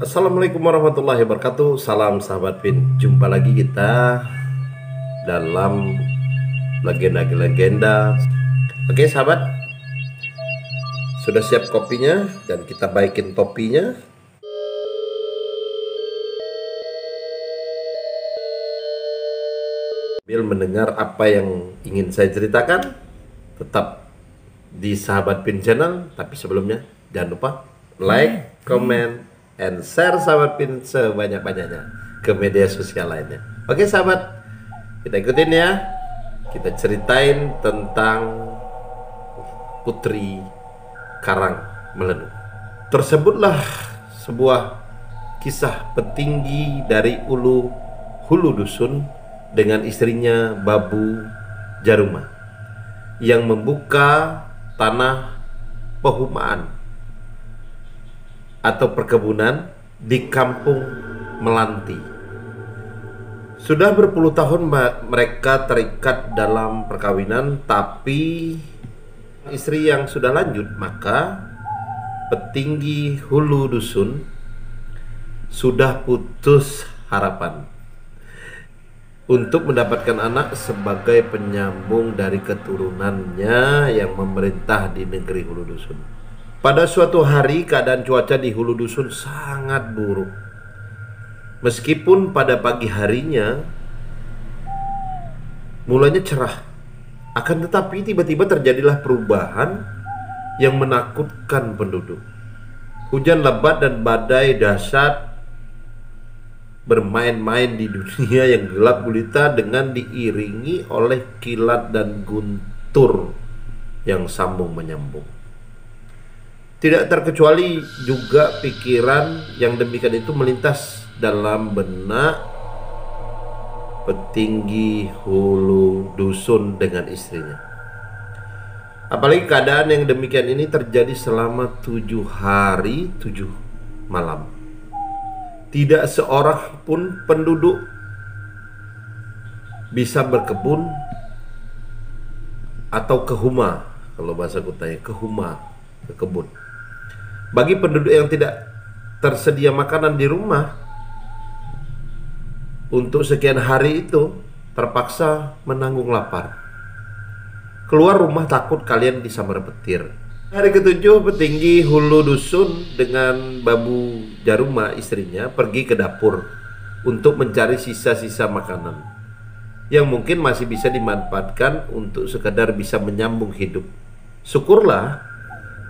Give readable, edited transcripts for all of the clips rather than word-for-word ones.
Assalamualaikum warahmatullahi wabarakatuh. Salam sahabat Pin. Jumpa lagi kita dalam legenda-legenda. Oke sahabat, sudah siap kopinya dan kita baikin topinya. Sambil mendengar apa yang ingin saya ceritakan, tetap di Sahabat Pin Channel. Tapi sebelumnya jangan lupa like, comment, and share Sahabat Pin sebanyak-banyaknya ke media sosial lainnya. Oke sahabat, kita ikutin ya. Kita ceritain tentang Putri Karang Melenu. Tersebutlah sebuah kisah petinggi dari hulu dusun dengan istrinya Babu Jaruma yang membuka tanah pehumaan atau perkebunan di kampung Melanti. Sudah berpuluh tahun mereka terikat dalam perkawinan, tapi istri yang sudah lanjut, maka petinggi hulu dusun sudah putus harapan untuk mendapatkan anak sebagai penyambung dari keturunannya yang memerintah di negeri hulu dusun. Pada suatu hari keadaan cuaca di hulu dusun sangat buruk. Meskipun pada pagi harinya mulanya cerah, akan tetapi tiba-tiba terjadilah perubahan yang menakutkan penduduk. Hujan lebat dan badai dahsyat bermain-main di dunia yang gelap gulita dengan diiringi oleh kilat dan guntur yang sambung menyambung. Tidak terkecuali juga pikiran yang demikian itu melintas dalam benak petinggi hulu dusun dengan istrinya. Apalagi keadaan yang demikian ini terjadi selama 7 hari 7 malam. Tidak seorang pun penduduk bisa berkebun atau kehuma, kalau bahasa kutanya kehuma, ke kebun. Bagi penduduk yang tidak tersedia makanan di rumah untuk sekian hari itu, terpaksa menanggung lapar. Keluar rumah takut kalian disambar petir. Hari ketujuh, petinggi hulu dusun dengan Babu Jaruma istrinya pergi ke dapur untuk mencari sisa-sisa makanan yang mungkin masih bisa dimanfaatkan untuk sekedar bisa menyambung hidup. Syukurlah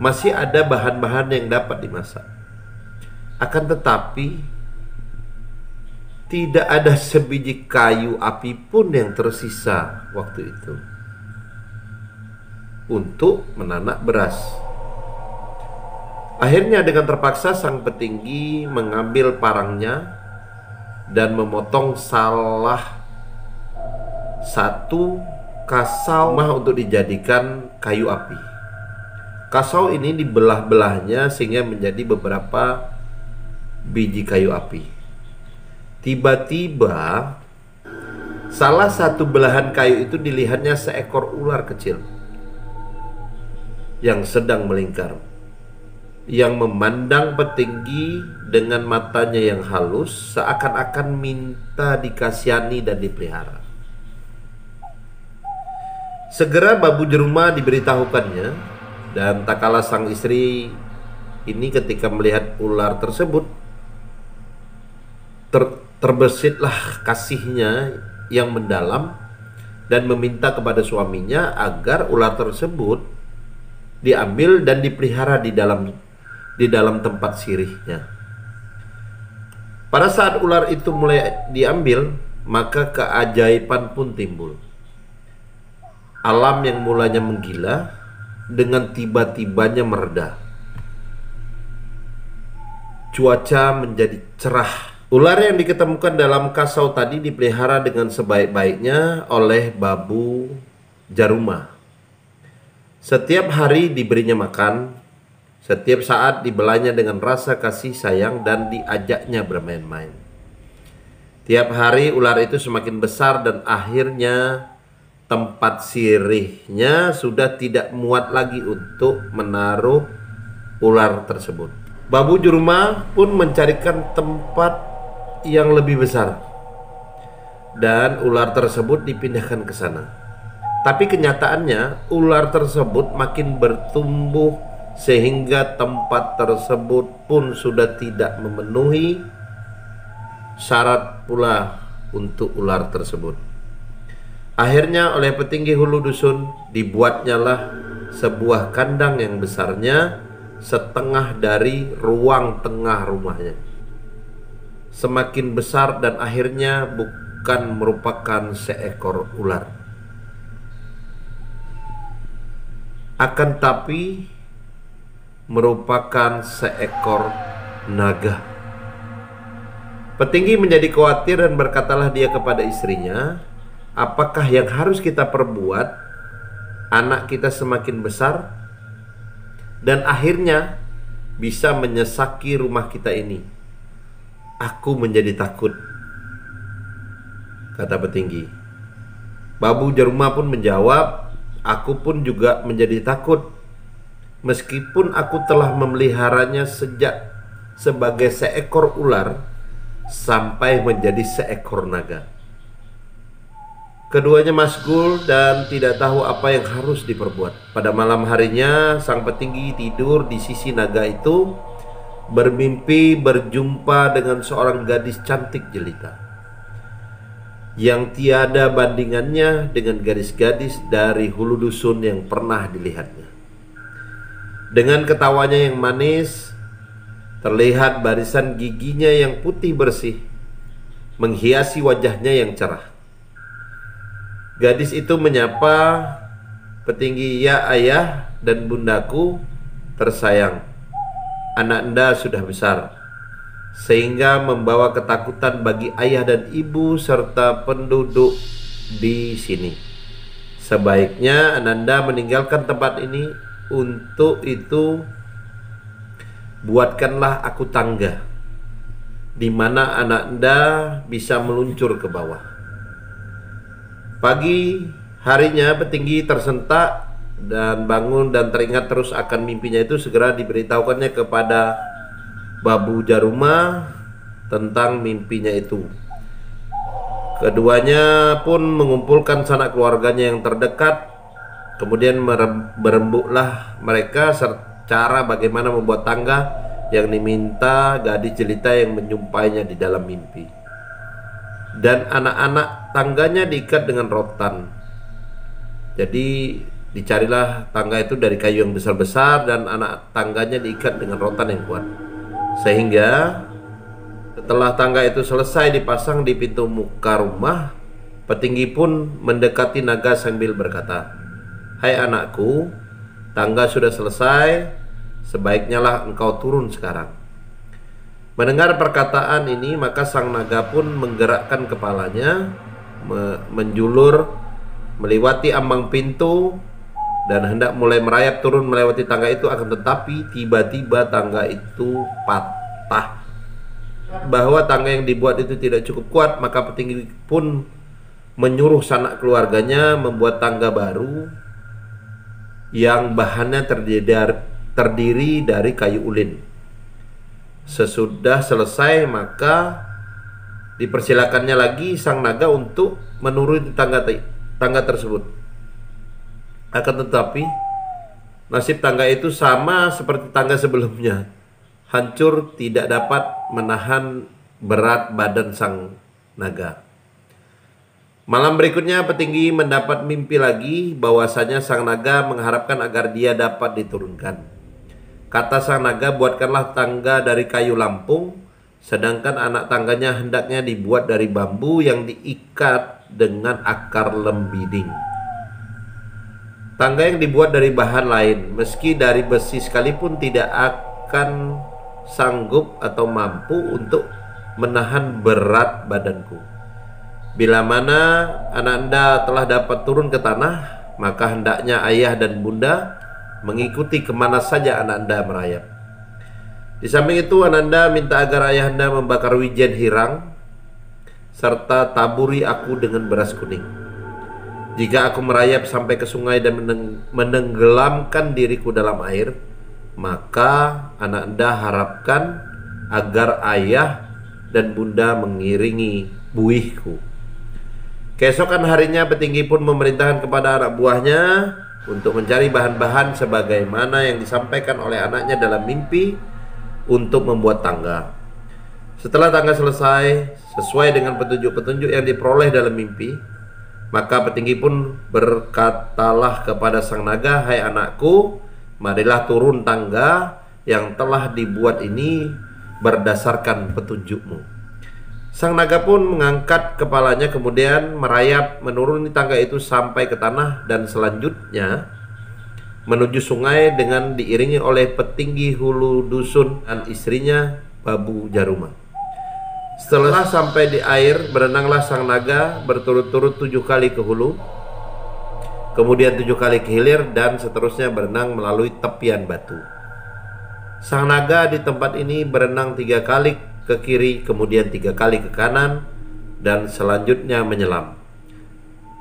masih ada bahan-bahan yang dapat dimasak. Akan tetapi tidak ada sebiji kayu api pun yang tersisa waktu itu untuk menanak beras. Akhirnya dengan terpaksa sang petinggi mengambil parangnya dan memotong salah satu kasau untuk dijadikan kayu api. Kasau ini dibelah-belahnya sehingga menjadi beberapa biji kayu api. Tiba-tiba salah satu belahan kayu itu dilihatnya seekor ular kecil yang sedang melingkar, yang memandang petinggi dengan matanya yang halus seakan-akan minta dikasihani dan dipelihara. Segera Babu Jaruma diberitahukannya, dan tak kalah sang istri ini ketika melihat ular tersebut terbesitlah kasihnya yang mendalam dan meminta kepada suaminya agar ular tersebut diambil dan dipelihara di dalam tempat sirihnya. Pada saat ular itu mulai diambil, maka keajaiban pun timbul. Alam yang mulanya menggila dengan tiba-tibanya mereda. Cuaca menjadi cerah. Ular yang diketemukan dalam kasau tadi dipelihara dengan sebaik-baiknya oleh Babu Jaruma. Setiap hari diberinya makan, setiap saat dibelanya dengan rasa kasih sayang dan diajaknya bermain-main. Tiap hari ular itu semakin besar dan akhirnya tempat sirihnya sudah tidak muat lagi untuk menaruh ular tersebut. Babu Juruma pun mencarikan tempat yang lebih besar dan ular tersebut dipindahkan ke sana. Tapi kenyataannya ular tersebut makin bertumbuh sehingga tempat tersebut pun sudah tidak memenuhi syarat pula untuk ular tersebut. Akhirnya oleh petinggi hulu dusun dibuatnyalah sebuah kandang yang besarnya setengah dari ruang tengah rumahnya. Semakin besar dan akhirnya bukan merupakan seekor ular, akan tapi merupakan seekor naga. Petinggi menjadi khawatir dan berkatalah dia kepada istrinya, apakah yang harus kita perbuat? Anak kita semakin besar dan akhirnya bisa menyesaki rumah kita ini. Aku menjadi takut, kata petinggi. Babu Juruma pun menjawab, aku pun juga menjadi takut. Meskipun aku telah memeliharanya sejak sebagai seekor ular sampai menjadi seekor naga. Keduanya masgul dan tidak tahu apa yang harus diperbuat. Pada malam harinya, sang petinggi tidur di sisi naga itu, bermimpi berjumpa dengan seorang gadis cantik jelita yang tiada bandingannya dengan gadis-gadis dari hulu dusun yang pernah dilihatnya. Dengan ketawanya yang manis, terlihat barisan giginya yang putih bersih menghiasi wajahnya yang cerah. Gadis itu menyapa petinggi, "Ya ayah dan bundaku tersayang, anak Anda sudah besar sehingga membawa ketakutan bagi ayah dan ibu serta penduduk di sini. Sebaiknya Ananda meninggalkan tempat ini. Untuk itu buatkanlah aku tangga di mana anak Anda bisa meluncur ke bawah." Pagi harinya petinggi tersentak dan bangun dan teringat terus akan mimpinya itu. Segera diberitahukannya kepada Babu Juruma tentang mimpinya itu. Keduanya pun mengumpulkan sanak keluarganya yang terdekat. Kemudian berembuklah mereka cara bagaimana membuat tangga yang diminta gadis jelita yang menjumpainya di dalam mimpi. Dan anak-anak tangganya diikat dengan rotan. Jadi dicarilah tangga itu dari kayu yang besar-besar dan anak tangganya diikat dengan rotan yang kuat. Sehingga setelah tangga itu selesai dipasang di pintu muka rumah, petinggi pun mendekati naga sambil berkata, "Hai anakku, tangga sudah selesai, sebaiknya lah engkau turun sekarang." Mendengar perkataan ini, maka sang naga pun menggerakkan kepalanya, menjulur, melewati ambang pintu, dan hendak mulai merayap turun melewati tangga itu. Akan tetapi tiba-tiba tangga itu patah. Bahwa tangga yang dibuat itu tidak cukup kuat, maka petinggi pun menyuruh sanak keluarganya membuat tangga baru yang bahannya terdiri dari kayu ulin. Sesudah selesai, maka dipersilakannya lagi sang naga untuk menuruni tangga tersebut. Akan tetapi nasib tangga itu sama seperti tangga sebelumnya, hancur, tidak dapat menahan berat badan sang naga. Malam berikutnya petinggi mendapat mimpi lagi bahwasanya sang naga mengharapkan agar dia dapat diturunkan. Kata sang naga, buatkanlah tangga dari kayu lampung, sedangkan anak tangganya hendaknya dibuat dari bambu yang diikat dengan akar lembiding. Tangga yang dibuat dari bahan lain, meski dari besi sekalipun, tidak akan sanggup atau mampu untuk menahan berat badanku. Bila mana Ananda telah dapat turun ke tanah, maka hendaknya ayah dan bunda mengikuti kemana saja Ananda merayap. Di samping itu Ananda minta agar ayahanda membakar wijen hirang serta taburi aku dengan beras kuning. Jika aku merayap sampai ke sungai dan menenggelamkan diriku dalam air, maka anak anda harapkan agar ayah dan bunda mengiringi buihku. Keesokan harinya petinggi pun memerintahkan kepada anak buahnya untuk mencari bahan-bahan sebagaimana yang disampaikan oleh anaknya dalam mimpi untuk membuat tangga. Setelah tangga selesai sesuai dengan petunjuk-petunjuk yang diperoleh dalam mimpi, maka petinggi pun berkatalah kepada sang naga, "Hai anakku, marilah turun tangga yang telah dibuat ini berdasarkan petunjukmu." Sang naga pun mengangkat kepalanya, kemudian merayap menuruni tangga itu sampai ke tanah dan selanjutnya menuju sungai dengan diiringi oleh petinggi hulu dusun dan istrinya Babu Jaruma. Setelah sampai di air, berenanglah sang naga berturut-turut 7 kali ke hulu, kemudian 7 kali ke hilir, dan seterusnya berenang melalui tepian batu. Sang naga di tempat ini berenang 3 kali ke kiri, kemudian 3 kali ke kanan, dan selanjutnya menyelam.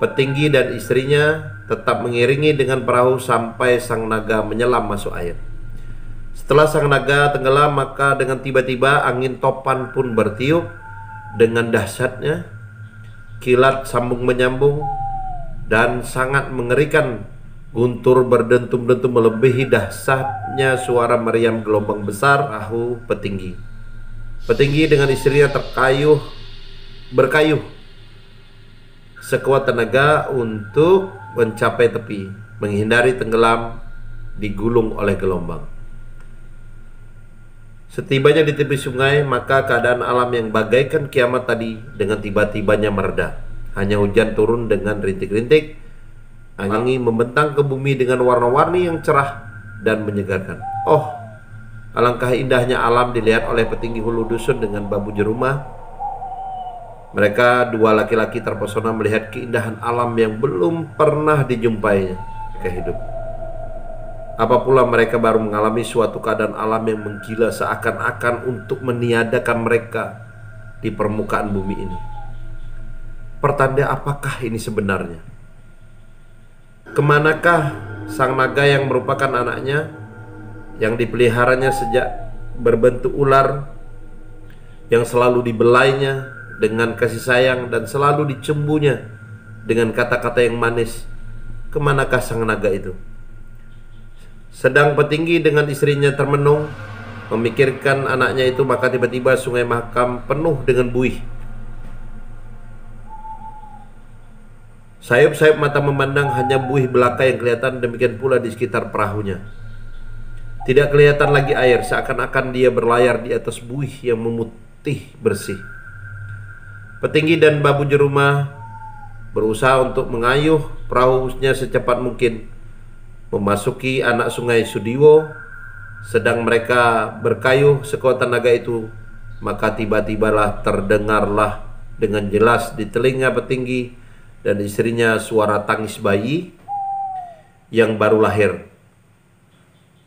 Petinggi dan istrinya tetap mengiringi dengan perahu sampai sang naga menyelam masuk air. Setelah sang naga tenggelam, maka dengan tiba-tiba angin topan pun bertiup dengan dahsyatnya, kilat sambung menyambung, dan sangat mengerikan. Guntur berdentum-dentum melebihi dahsyatnya suara meriam gelombang besar perahu petinggi. Petinggi dengan istrinya berkayuh sekuat tenaga untuk mencapai tepi, menghindari tenggelam digulung oleh gelombang. Setibanya di tepi sungai, maka keadaan alam yang bagaikan kiamat tadi dengan tiba-tibanya mereda. Hanya hujan turun dengan rintik-rintik, angin membentang ke bumi dengan warna-warni yang cerah dan menyegarkan. Oh, alangkah indahnya alam dilihat oleh petinggi hulu dusun dengan Babu Jaruma. Mereka dua laki-laki terpesona melihat keindahan alam yang belum pernah dijumpainya ke hidup. Apa pula mereka baru mengalami suatu keadaan alam yang menggila seakan-akan untuk meniadakan mereka di permukaan bumi ini. Pertanda apakah ini sebenarnya? Kemanakah sang naga yang merupakan anaknya, yang dipeliharanya sejak berbentuk ular, yang selalu dibelainya dengan kasih sayang dan selalu dicembunya dengan kata-kata yang manis? Kemanakah sang naga itu? Sedang petinggi dengan istrinya termenung memikirkan anaknya itu, maka tiba-tiba sungai Mahakam penuh dengan buih. Sayup-sayup mata memandang, hanya buih belaka yang kelihatan, demikian pula di sekitar perahunya. Tidak kelihatan lagi air, seakan-akan dia berlayar di atas buih yang memutih bersih. Petinggi dan Babu Jaruma berusaha untuk mengayuh perahunya secepat mungkin memasuki anak sungai Sudiwo. Sedang mereka berkayuh sekuat tenaga itu, maka tiba-tibalah terdengarlah dengan jelas di telinga petinggi dan istrinya suara tangis bayi yang baru lahir.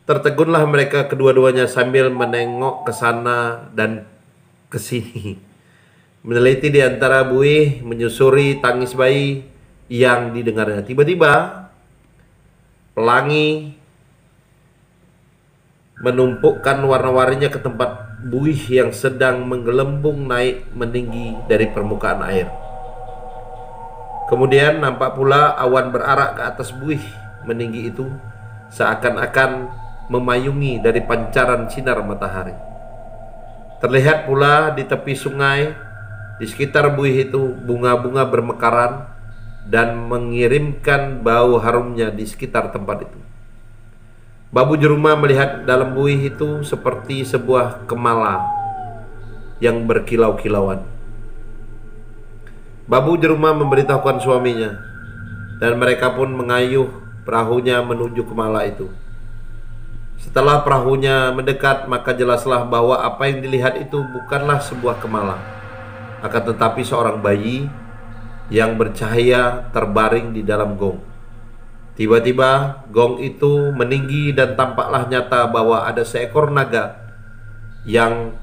Tertegunlah mereka kedua-duanya sambil menengok ke sana dan ke sini, meneliti di antara buih, menyusuri tangis bayi yang didengarnya. Tiba-tiba pelangi menumpukan warna-warninya ke tempat buih yang sedang menggelembung naik meninggi dari permukaan air. Kemudian nampak pula awan berarak ke atas buih meninggi itu, seakan-akan memayungi dari pancaran sinar matahari. Terlihat pula di tepi sungai, di sekitar buih itu, bunga-bunga bermekaran dan mengirimkan bau harumnya di sekitar tempat itu. Babu Jaruma melihat dalam buih itu seperti sebuah kemala yang berkilau-kilauan. Babu Jaruma memberitahukan suaminya, dan mereka pun mengayuh perahunya menuju kemala itu. Setelah perahunya mendekat, maka jelaslah bahwa apa yang dilihat itu bukanlah sebuah kemala, akan tetapi seorang bayi yang bercahaya terbaring di dalam gong. Tiba-tiba gong itu meninggi dan tampaklah nyata bahwa ada seekor naga yang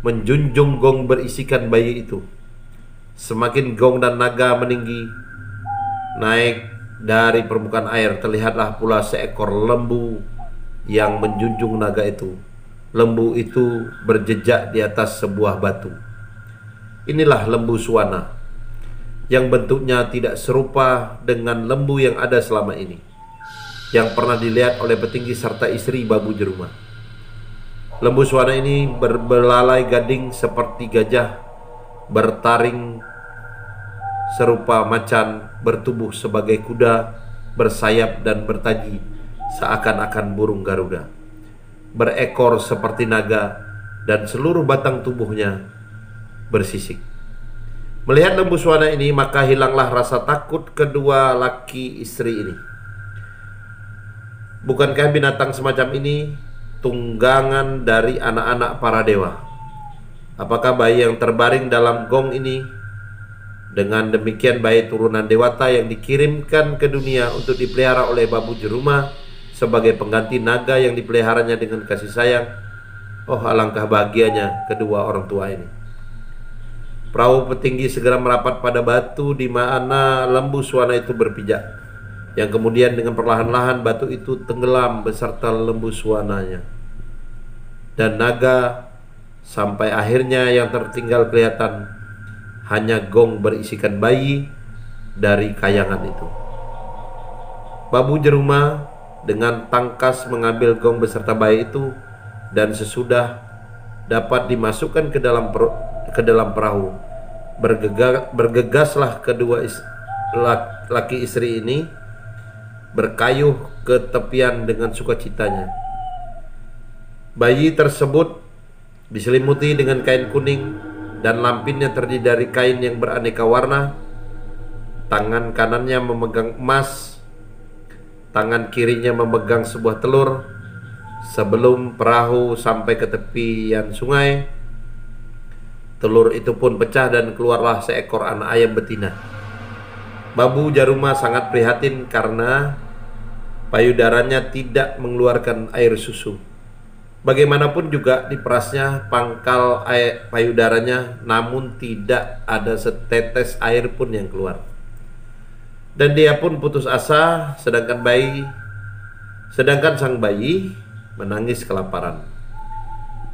menjunjung gong berisikan bayi itu. Semakin gong dan naga meninggi naik dari permukaan air, terlihatlah pula seekor lembu yang menjunjung naga itu. Lembu itu berjejak di atas sebuah batu. Inilah lembu Suwana, yang bentuknya tidak serupa dengan lembu yang ada selama ini, yang pernah dilihat oleh petinggi serta istri Babu Jeruma. Lembu Suwana ini berbelalai gading seperti gajah, bertaring serupa macan, bertubuh sebagai kuda, bersayap dan bertaji seakan-akan burung Garuda, berekor seperti naga, dan seluruh batang tubuhnya bersisik. Melihat lembu Suwana ini, maka hilanglah rasa takut kedua laki istri ini. Bukankah binatang semacam ini tunggangan dari anak-anak para dewa? Apakah bayi yang terbaring dalam gong ini dengan demikian bayi turunan dewata yang dikirimkan ke dunia untuk dipelihara oleh Babu Jeruma sebagai pengganti naga yang dipeliharanya dengan kasih sayang? Oh, alangkah bahagianya kedua orang tua ini. Perahu petinggi segera merapat pada batu di mana lembu Suwana itu berpijak, yang kemudian dengan perlahan-lahan batu itu tenggelam beserta lembu Suwananya dan naga, sampai akhirnya yang tertinggal kelihatan hanya gong berisikan bayi dari kayangan itu. Babu Jeruma dengan tangkas mengambil gong beserta bayi itu, dan sesudah dapat dimasukkan ke dalam perahu, bergegaslah kedua laki istri ini berkayuh ke tepian dengan sukacitanya. Bayi tersebut diselimuti dengan kain kuning dan lampinnya terdiri dari kain yang beraneka warna. Tangan kanannya memegang emas, tangan kirinya memegang sebuah telur. Sebelum perahu sampai ke tepian sungai, telur itu pun pecah dan keluarlah seekor anak ayam betina. Babu Jeruma sangat prihatin karena payudaranya tidak mengeluarkan air susu. Bagaimanapun juga diperasnya pangkal payudaranya, namun tidak ada setetes air pun yang keluar. Dan dia pun putus asa, sedangkan sang bayi menangis kelaparan.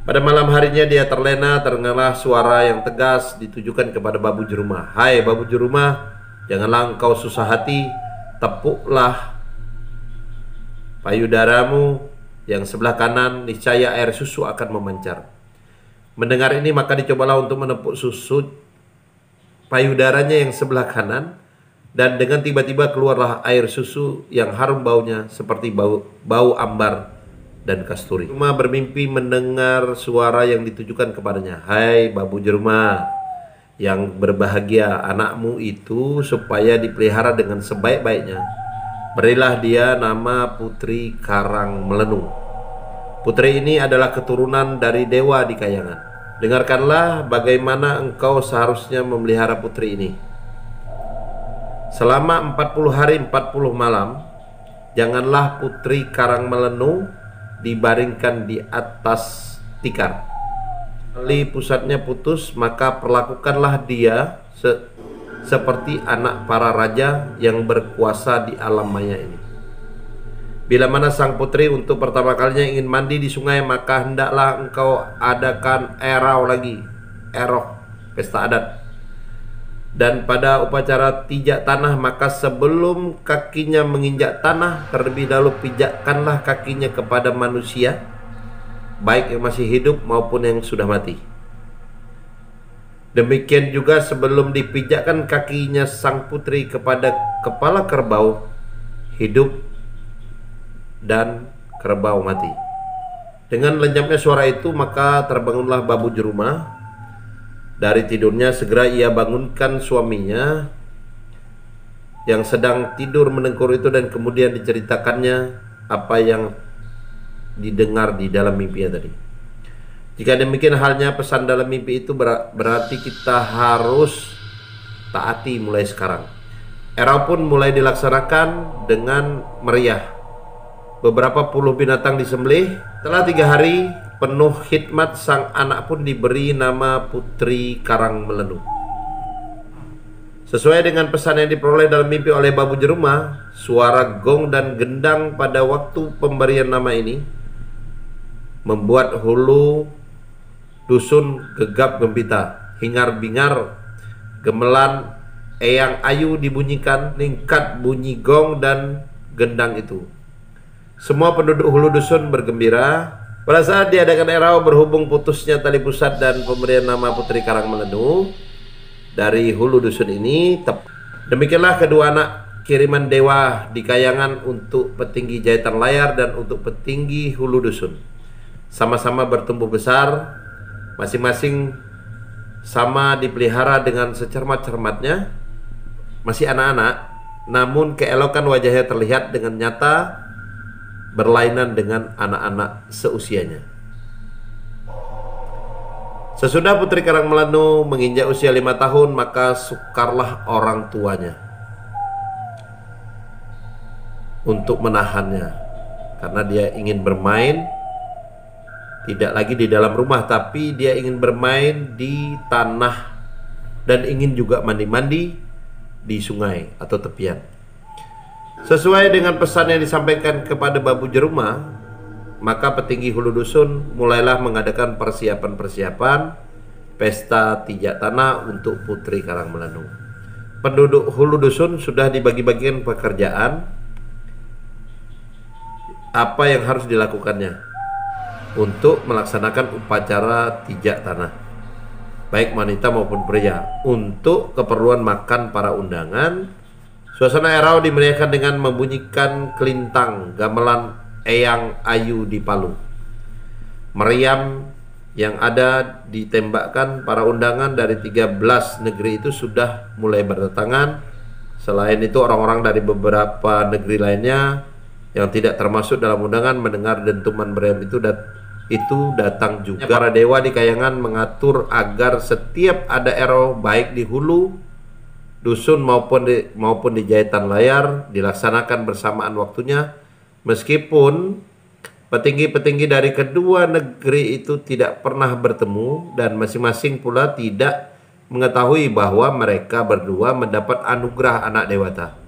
Pada malam harinya dia terlena, terdengarlah suara yang tegas ditujukan kepada Babu Jeruma. Hai Babu Jeruma, janganlah engkau susah hati, tepuklah payudaramu yang sebelah kanan, niscaya air susu akan memancar. Mendengar ini maka dicobalah untuk menepuk susu payudaranya yang sebelah kanan, dan dengan tiba-tiba keluarlah air susu yang harum baunya seperti bau ambar dan kasturi. Jeruma bermimpi mendengar suara yang ditujukan kepadanya. Hai Babu Jeruma yang berbahagia, anakmu itu supaya dipelihara dengan sebaik-baiknya, berilah dia nama Putri Karang Melenu. Putri ini adalah keturunan dari dewa di kayangan. Dengarkanlah bagaimana engkau seharusnya memelihara putri ini. Selama 40 hari 40 malam, janganlah Putri Karang Melenu dibaringkan di atas tikar. Kali pusatnya putus, maka perlakukanlah dia seperti anak para raja yang berkuasa di alam maya ini. Bila mana sang putri untuk pertama kalinya ingin mandi di sungai, maka hendaklah engkau adakan eroh, pesta adat. Dan pada upacara pijak tanah, maka sebelum kakinya menginjak tanah, terlebih dahulu pijakkanlah kakinya kepada manusia, baik yang masih hidup maupun yang sudah mati. Demikian juga sebelum dipijakkan kakinya sang putri kepada kepala kerbau hidup dan kerbau mati. Dengan lenyapnya suara itu, maka terbangunlah Babu Jeruma dari tidurnya. Segera ia bangunkan suaminya yang sedang tidur menengkur itu, dan kemudian diceritakannya apa yang didengar di dalam mimpinya tadi. Jika demikian halnya pesan dalam mimpi itu, berarti kita harus taati mulai sekarang. Era pun mulai dilaksanakan dengan meriah. Beberapa puluh binatang disembelih. Setelah 3 hari penuh khidmat, sang anak pun diberi nama Putri Karang Melenu. Sesuai dengan pesan yang diperoleh dalam mimpi oleh Babu Jeruma, suara gong dan gendang pada waktu pemberian nama ini membuat hulu dusun gegap gempita, hingar-bingar gemelan eyang ayu dibunyikan, ningkat bunyi gong dan gendang itu. Semua penduduk hulu dusun bergembira. Pada saat diadakan erau berhubung putusnya tali pusat dan pemberian nama Putri Karangmelenu dari hulu dusun ini, demikianlah kedua anak kiriman dewa di Kayangan untuk petinggi jahitan layar dan untuk petinggi hulu dusun sama-sama bertumbuh besar, masing-masing sama dipelihara dengan secermat-cermatnya. Masih anak-anak, namun keelokan wajahnya terlihat dengan nyata berlainan dengan anak-anak seusianya. Sesudah Putri Karangmelenu menginjak usia 5 tahun, maka sukarlah orang tuanya untuk menahannya, karena dia ingin bermain tidak lagi di dalam rumah, tapi dia ingin bermain di tanah dan ingin juga mandi-mandi di sungai atau tepian. Sesuai dengan pesan yang disampaikan kepada Babu Jeruma, maka petinggi hulu dusun mulailah mengadakan persiapan-persiapan pesta tijak tanah untuk Putri Karangmelenu. Penduduk hulu dusun sudah dibagi-bagikan pekerjaan apa yang harus dilakukannya untuk melaksanakan upacara tijak tanah, baik wanita maupun pria. Untuk keperluan makan para undangan, suasana erau dimeriahkan dengan membunyikan kelintang gamelan eyang ayu di Palu. Meriam yang ada ditembakkan para undangan dari 13 negeri itu sudah mulai berdatangan. Selain itu, orang-orang dari beberapa negeri lainnya yang tidak termasuk dalam undangan mendengar dentuman meriam itu datang juga. Para dewa di Kayangan mengatur agar setiap ada erau baik di hulu dusun maupun di jahitan layar dilaksanakan bersamaan waktunya, meskipun petinggi-petinggi dari kedua negeri itu tidak pernah bertemu dan masing-masing pula tidak mengetahui bahwa mereka berdua mendapat anugerah anak dewata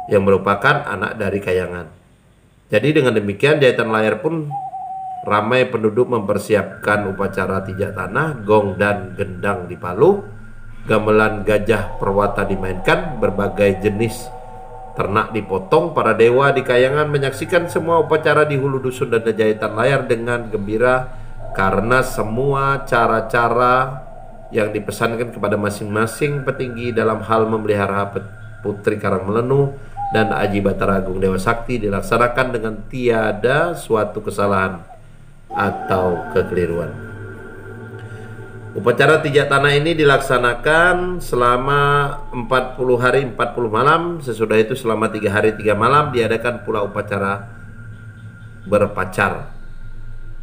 yang merupakan anak dari Kayangan. Jadi dengan demikian jahitan layar pun ramai penduduk mempersiapkan upacara tijak tanah, gong dan gendang di Palu, gamelan gajah perwata dimainkan, berbagai jenis ternak dipotong. Para dewa di Kayangan menyaksikan semua upacara di hulu dusun dan jahitan layar dengan gembira, karena semua cara-cara yang dipesankan kepada masing-masing petinggi dalam hal memelihara Putri Karangmelenu dan Aji Batara Agung Dewa Sakti dilaksanakan dengan tiada suatu kesalahan atau kekeliruan. Upacara tijak tanah ini dilaksanakan selama 40 hari 40 malam. Sesudah itu selama 3 hari 3 malam diadakan pula upacara berpacar.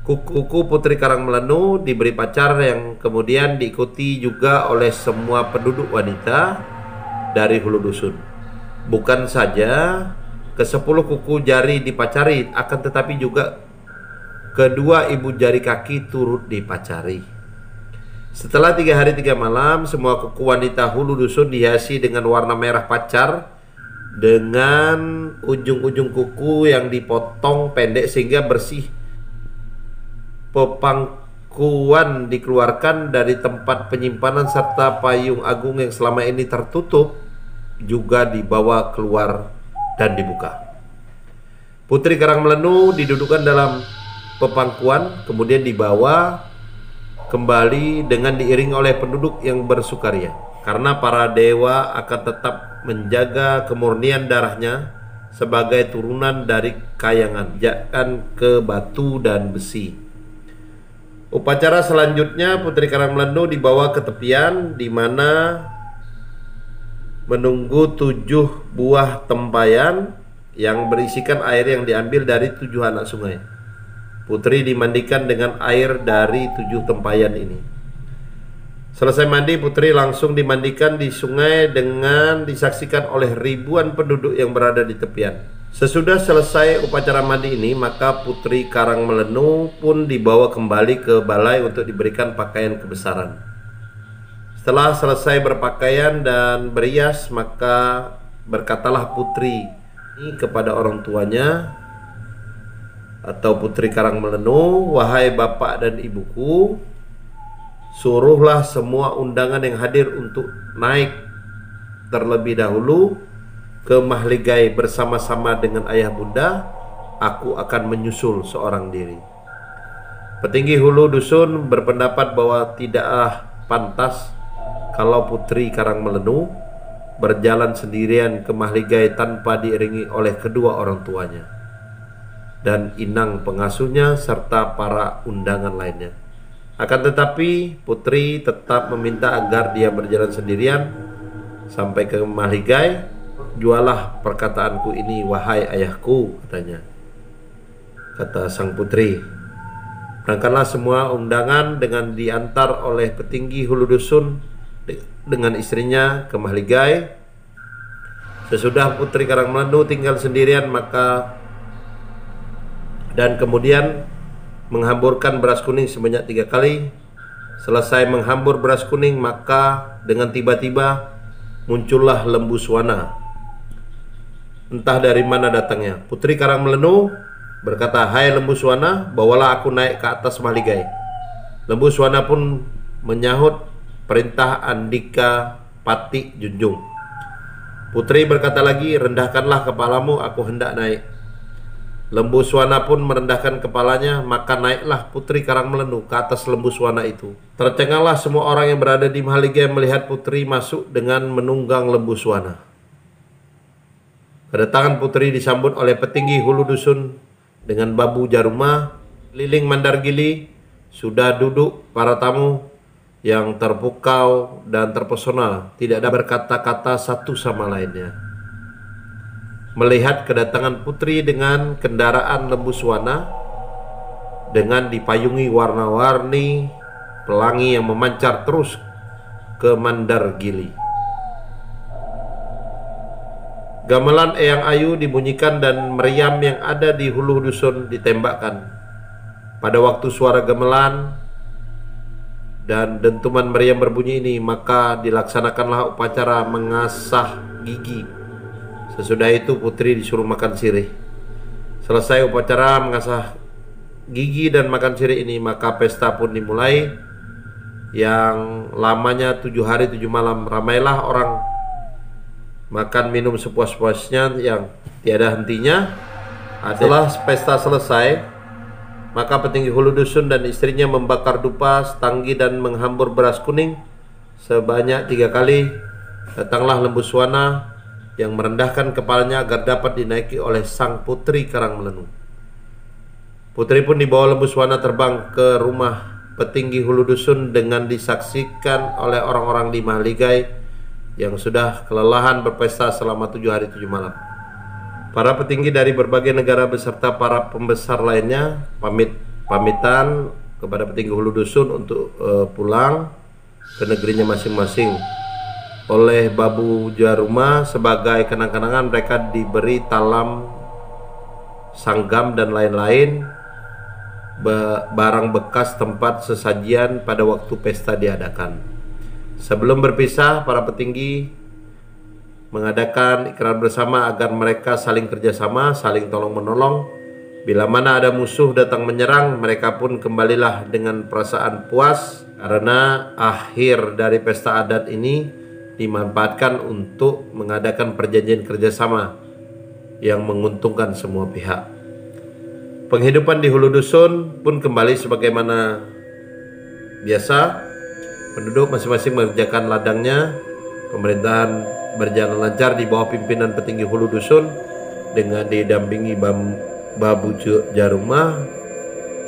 Kuku Putri Karangmelenu diberi pacar yang kemudian diikuti juga oleh semua penduduk wanita dari hulu dusun. Bukan saja ke-10 kuku jari dipacari, akan tetapi juga kedua ibu jari kaki turut dipacari. Setelah 3 hari 3 malam, semua kuku wanita hulu dusun dihiasi dengan warna merah pacar, dengan ujung-ujung kuku yang dipotong pendek sehingga bersih. Pepangkuan dikeluarkan dari tempat penyimpanan serta payung agung yang selama ini tertutup juga dibawa keluar dan dibuka. Putri Karangmelenu didudukkan dalam pepangkuan, kemudian dibawa kembali dengan diiringi oleh penduduk yang bersukaria, karena para dewa akan tetap menjaga kemurnian darahnya sebagai turunan dari Kayangan, jangan ke batu dan besi. Upacara selanjutnya Putri Karangmelenu dibawa ke tepian, di mana menunggu 7 buah tempayan yang berisikan air yang diambil dari 7 anak sungai. Putri dimandikan dengan air dari 7 tempayan ini. Selesai mandi, Putri langsung dimandikan di sungai dengan disaksikan oleh ribuan penduduk yang berada di tepian. Sesudah selesai upacara mandi ini, maka Putri Karangmelenu pun dibawa kembali ke balai untuk diberikan pakaian kebesaran. Setelah selesai berpakaian dan berias, maka berkatalah Putri ini kepada orang tuanya, atau Putri Karang Melenu, wahai bapak dan ibuku, suruhlah semua undangan yang hadir untuk naik terlebih dahulu ke Mahligai bersama-sama dengan ayah bunda. Aku akan menyusul seorang diri. Petinggi hulu dusun berpendapat bahwa tidaklah pantas kalau Putri Karang Melenu berjalan sendirian ke Mahligai tanpa diiringi oleh kedua orang tuanya dan inang pengasuhnya serta para undangan lainnya. Akan tetapi Putri tetap meminta agar dia berjalan sendirian sampai ke Mahligai. Jualah perkataanku ini, wahai ayahku, katanya. Kata sang putri. Berangkatlah semua undangan dengan diantar oleh petinggi hulu dusun dengan istrinya ke Mahligai. Sesudah Putri Karang Melenu tinggal sendirian dan kemudian menghamburkan beras kuning sebanyak 3 kali. Selesai menghambur beras kuning, maka dengan tiba-tiba muncullah lembu Swana. Entah dari mana datangnya. Putri Karang Melenu berkata, "Hai lembu Swana, bawalah aku naik ke atas Mahligai." Lembu Swana pun menyahut perintah Andika Pati Junjung. Putri berkata lagi, "Rendahkanlah kepalamu, aku hendak naik." Lembu Swana pun merendahkan kepalanya, maka naiklah Putri Karang Melenu ke atas lembu Swana itu. Tercenganglah semua orang yang berada di Mahligai melihat Putri masuk dengan menunggang lembu Swana. Kedatangan Putri disambut oleh petinggi hulu dusun dengan babu jarumah, liling Mandargili. Sudah duduk para tamu yang terpukau dan terpesona, tidak ada berkata-kata satu sama lainnya. Melihat kedatangan Putri dengan kendaraan lembu Swana, dengan dipayungi warna-warni pelangi yang memancar terus ke Mandargili. Gamelan Eyang Ayu dibunyikan dan meriam yang ada di hulu dusun ditembakkan. Pada waktu suara gamelan dan dentuman meriam berbunyi ini, maka dilaksanakanlah upacara mengasah gigi. Sesudah itu Putri disuruh makan sirih. Selesai upacara mengasah gigi dan makan sirih ini, maka pesta pun dimulai, yang lamanya 7 hari 7 malam. Ramailah orang makan minum sepuas-puasnya yang tiada hentinya. Setelah pesta selesai, maka petinggi hulu dusun dan istrinya membakar dupa, setanggi dan menghambur beras kuning sebanyak 3 kali. Datanglah lembu Swana yang merendahkan kepalanya agar dapat dinaiki oleh sang Putri Karang Melenu. Putri pun dibawa lembu Swana terbang ke rumah petinggi hulu dusun dengan disaksikan oleh orang-orang di Mahligai yang sudah kelelahan berpesta selama 7 hari 7 malam. Para petinggi dari berbagai negara beserta para pembesar lainnya pamitan kepada petinggi hulu dusun untuk pulang ke negerinya masing-masing. Oleh babu jarumah sebagai kenang-kenangan, mereka diberi talam, sanggam dan lain-lain barang bekas tempat sesajian pada waktu pesta diadakan. Sebelum berpisah, para petinggi mengadakan ikrar bersama agar mereka saling kerjasama, saling tolong-menolong. Bila mana ada musuh datang menyerang, mereka pun kembalilah dengan perasaan puas karena akhir dari pesta adat ini dimanfaatkan untuk mengadakan perjanjian kerjasama yang menguntungkan semua pihak. Penghidupan di hulu dusun pun kembali sebagaimana biasa. Penduduk masing-masing mengerjakan ladangnya. Pemerintahan berjalan lancar di bawah pimpinan petinggi hulu dusun dengan didampingi babu jarumah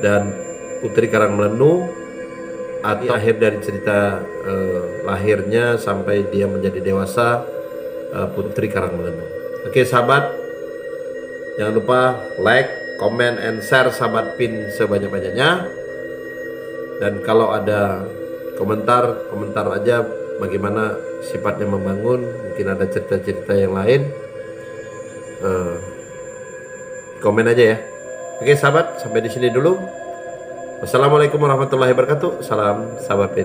dan Putri Karang Melenu. Atau akhir dari cerita lahirnya sampai dia menjadi dewasa, Putri Karang Melenu. Oke sahabat, jangan lupa like, comment, and share sahabat pin sebanyak-banyaknya. Dan kalau ada komentar aja bagaimana sifatnya membangun, mungkin ada cerita-cerita yang lain, komen aja ya. Oke sahabat, sampai di sini dulu. Wassalamualaikum warahmatullahi wabarakatuh. Salam sahabat pin.